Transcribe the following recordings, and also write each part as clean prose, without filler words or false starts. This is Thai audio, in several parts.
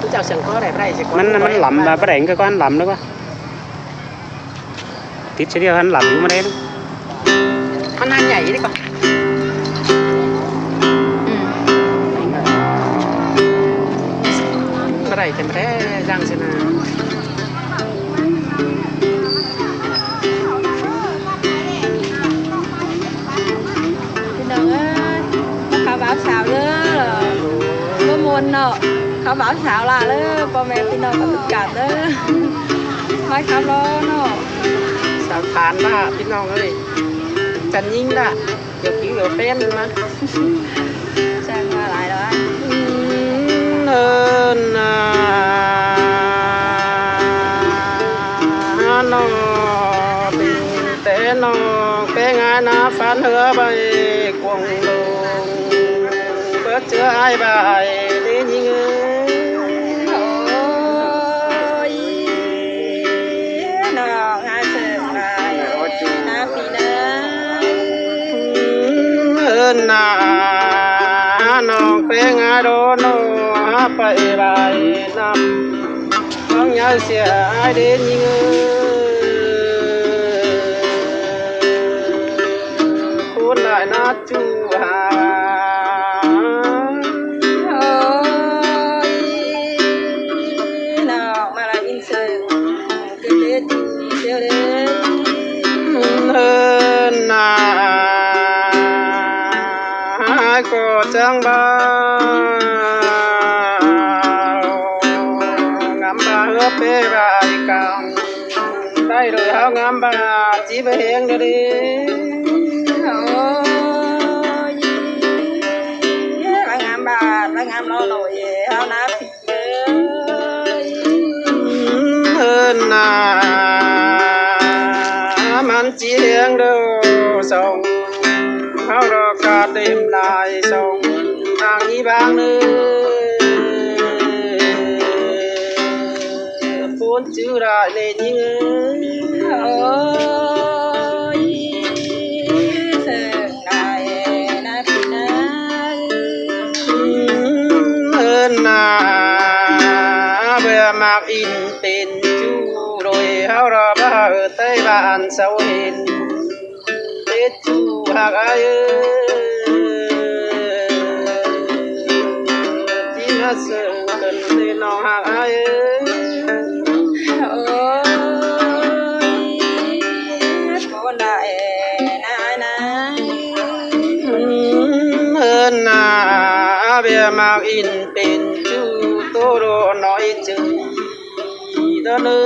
cứ chào chẳng có đẹp đây chỉ cóมันหล่ำแบบประเด็นก็ก้อนหล่ำแล้วก็ติดเสียหันหล่ำอยู่มาได้นะ มันăn nhảy đi con cái này thì mình thấy răng xem nàoเขาบ่าวสาวเด้อบ่มวนเนาะเขาบ่าวสาวล่ะเด้อพ่อแม่พี่น้องก็ติดกันเด้อคอยขับรถเนาะ sao phán làพี่น้องเอ้ยจันยิ่งละเดี๋ยวคิ้วเดี๋ยวเป็นมา แจ้งมาหลายแล้ว เอินนอบินเตนอเป็นไงนะฟันเหือใบกวงลงเบิดเชื้อไอ้ใบนี่ยิง โอ้ยน้องหาเสริมหลายน้าปีนะ เอินน้องเป็นไงโดนไปใบนำน้องยาเสียไอ้เด่นยิงคุณได้นัดจูหา โอ้ยน้องมาลาอินเสริมเกิดเด็ดเดียวเด้อ เอินก็จังบ้างามบ้าเฮือเป้ใบกังได้เลยเฮางามบ้าจีบเฮงเด้อดิ โอ้ยงามบาทงามน้อยหน่อยเฮานะพี่เอ้ย เอินมันจีเฮงเด้อส่งเฮารอกาเต็มลายส่งทางนี้บางเนื้อพูนชื่อได้เลยยิง โอ้ยเสิร์ฟได้นะพี่นะ เอินเบื่อมากอินเป็นจูโดยเฮารอบ้าใต้บ้านเสาเห็นเด็ดจูหากอายุที่น่าเสื่อกันในน้องหากอายุ โอ้ยคนได้นะ เอินเบื่อมากอินเป็นจูโตโรน้อยจืดเนื้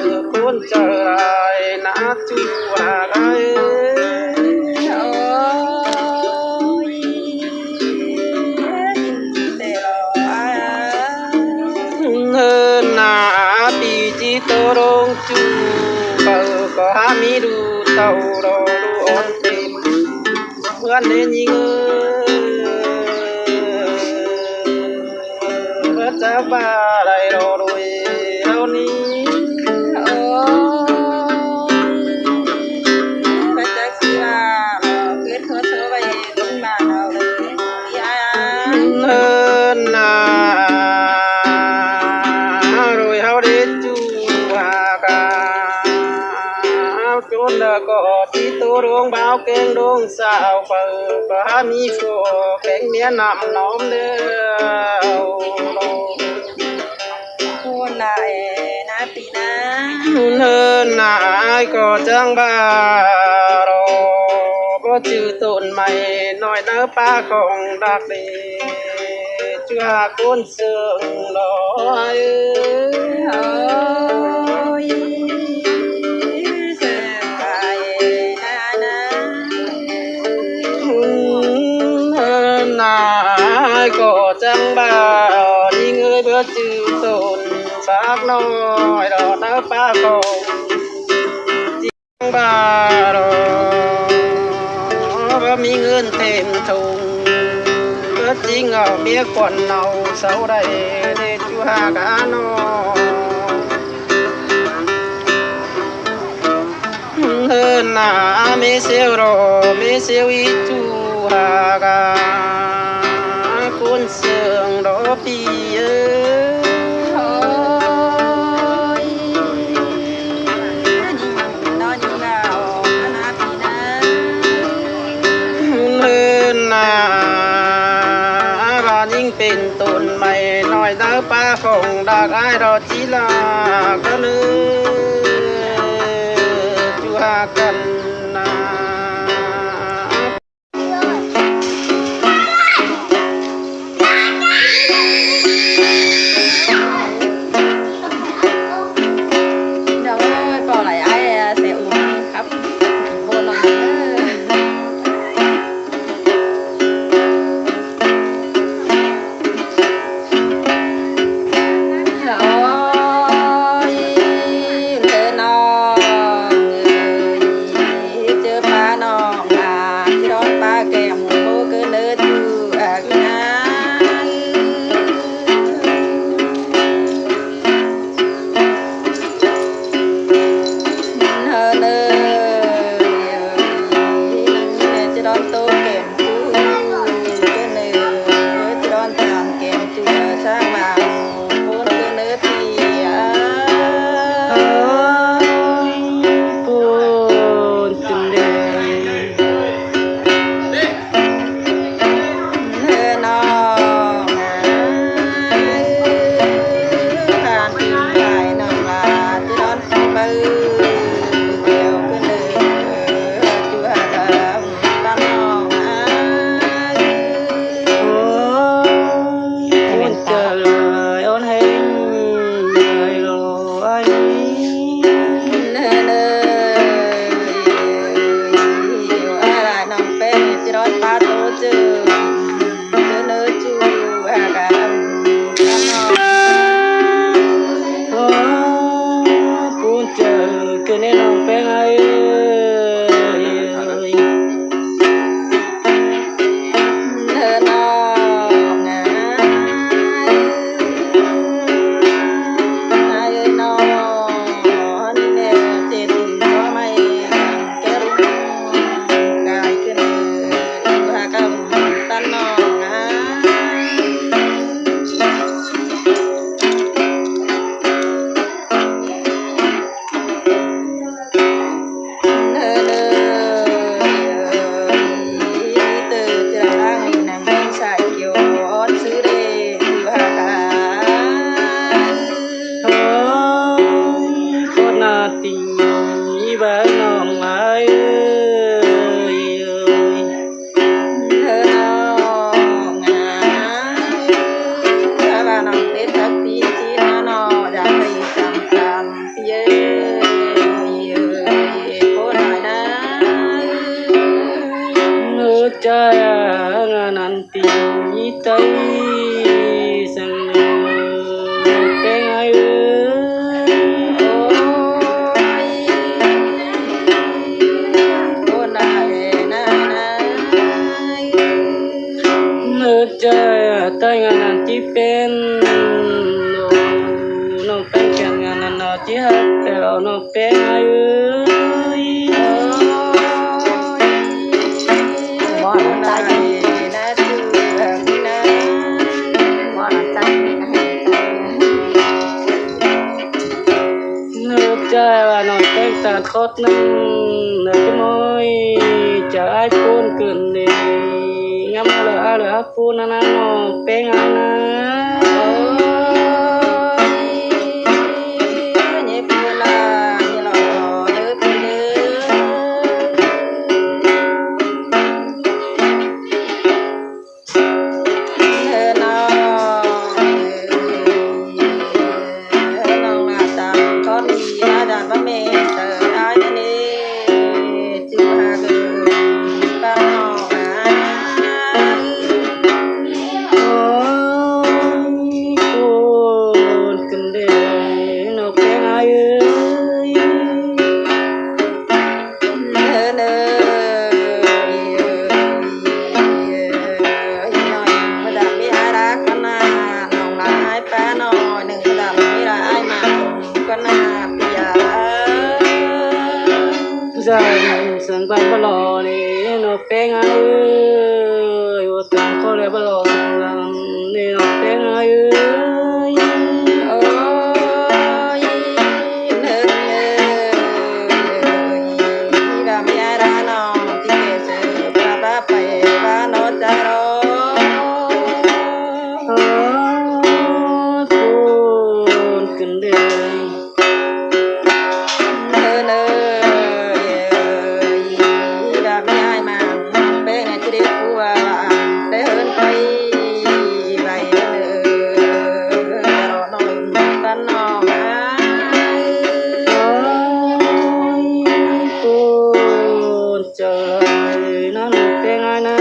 อคนเจอไรนะจูหากอายุ โอ้ยเตลอ เอินปีจีโตรงจูเปิดก็หามีดูเต่ารอดูอ่อนเต็มเพื่อนเล่นยิงเพื่อจะบ้าได้รอรวยเท่านี้ โอ้ยพระเจ้าสิว่าเกิดหัวเธอไปตรงบ้านเราเลยยา เอินรวยเฮาเด็ดจูหากาจนก็ที่ตัวดวงบ่าวเก่งดวงสาวเปิดก็หามีฟัวแข่งเมียนำน้อมเด้อ คนได้นะปีนะ เนินนายก็จังบ้ารอบ่จื้อต้นไม้น้อยเนื้อป้าของดักดีจื้อหาคนเสื่องลอย โอ้ยเสิร์ฟไปนะ เนินนายก็จังบ้ายิ่งเอ้ยบ่จื้อต้นฝากน้อยดอกเนื้อป้าของจังบ้ารอบ่มีเงินเต็มถุง จริงเอาเมียก่อนเอาเสาได้เด็ดจูหากาโนเฮินนาเมเซลโรเมเซลอีจูหากา ปีเออ โอ้ยนอนอยู่แล้วนะพี่นะ เลินนาบ้านยิ่งเป็นต้นไม้น้อยเด้อป้าของดากอ้ายรอจีลาก็เนื้อจูหากันนา เดี๋ยวไปปล่อยไอ้เสียอุ้มครับโบนลงnanti tay sang pengai Jaya tanya nanti pen no pen jangan nanti hati no pen ayu Jaya no pen tak khot nang nanti moi jaya pun kene ngam ala pun ana no pengana nye pula nye lo le pule le no la tam có đi ra đàn ba mẹ tờ ai nè chưa ha cơ ba no sang ban ba lo ni no peng ai ơi wo tang ko le ba lo đồ nè tiếng ơi ôi nương đi làm ya ra nó thì kể sự ba phải ba nó ra đó buồn cần đời nương đi làm ya mà bé này chỉ đi phụ bé hơn quay vậy nó tan nó buồn trời nó tiếng ai nè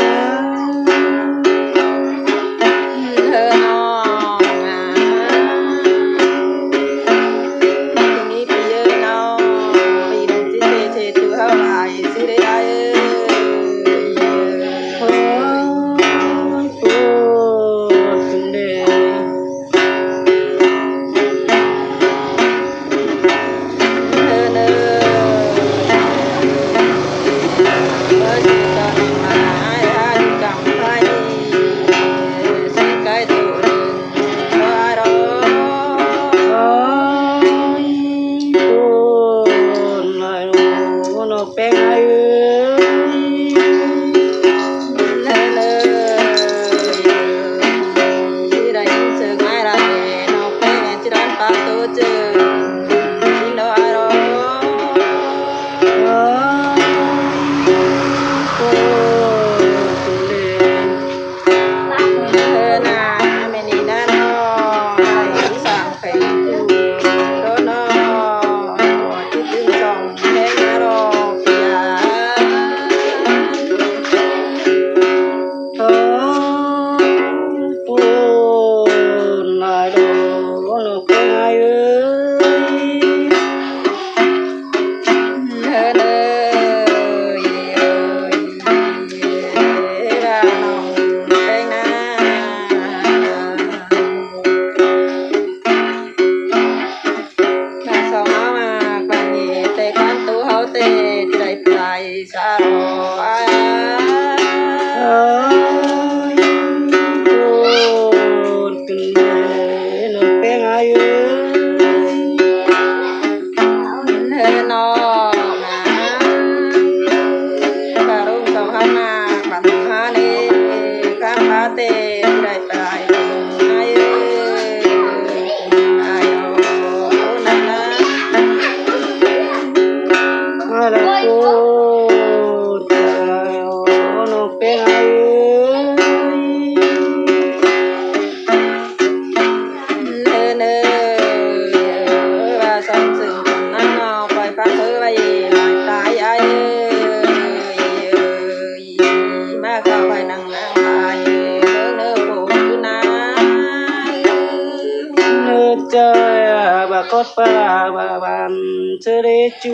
chơi bà cốt bà bàn chơi để chú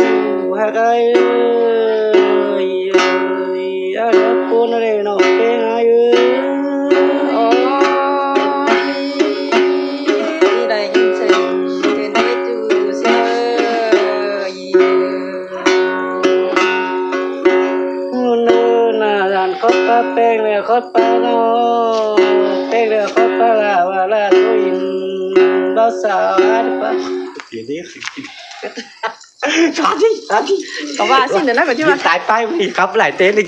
hát ai ơi ai nó cuốn nó để nó bên ai ơi đi đây sinh trên để chú chơi nơ là đàn cốt bà bên là cốt bà nó bên là cốt bà là tôi bao sao hết bà Xóa đi. có ba xin được nó có chứ mà Tại tay mình khắp lại tên đi.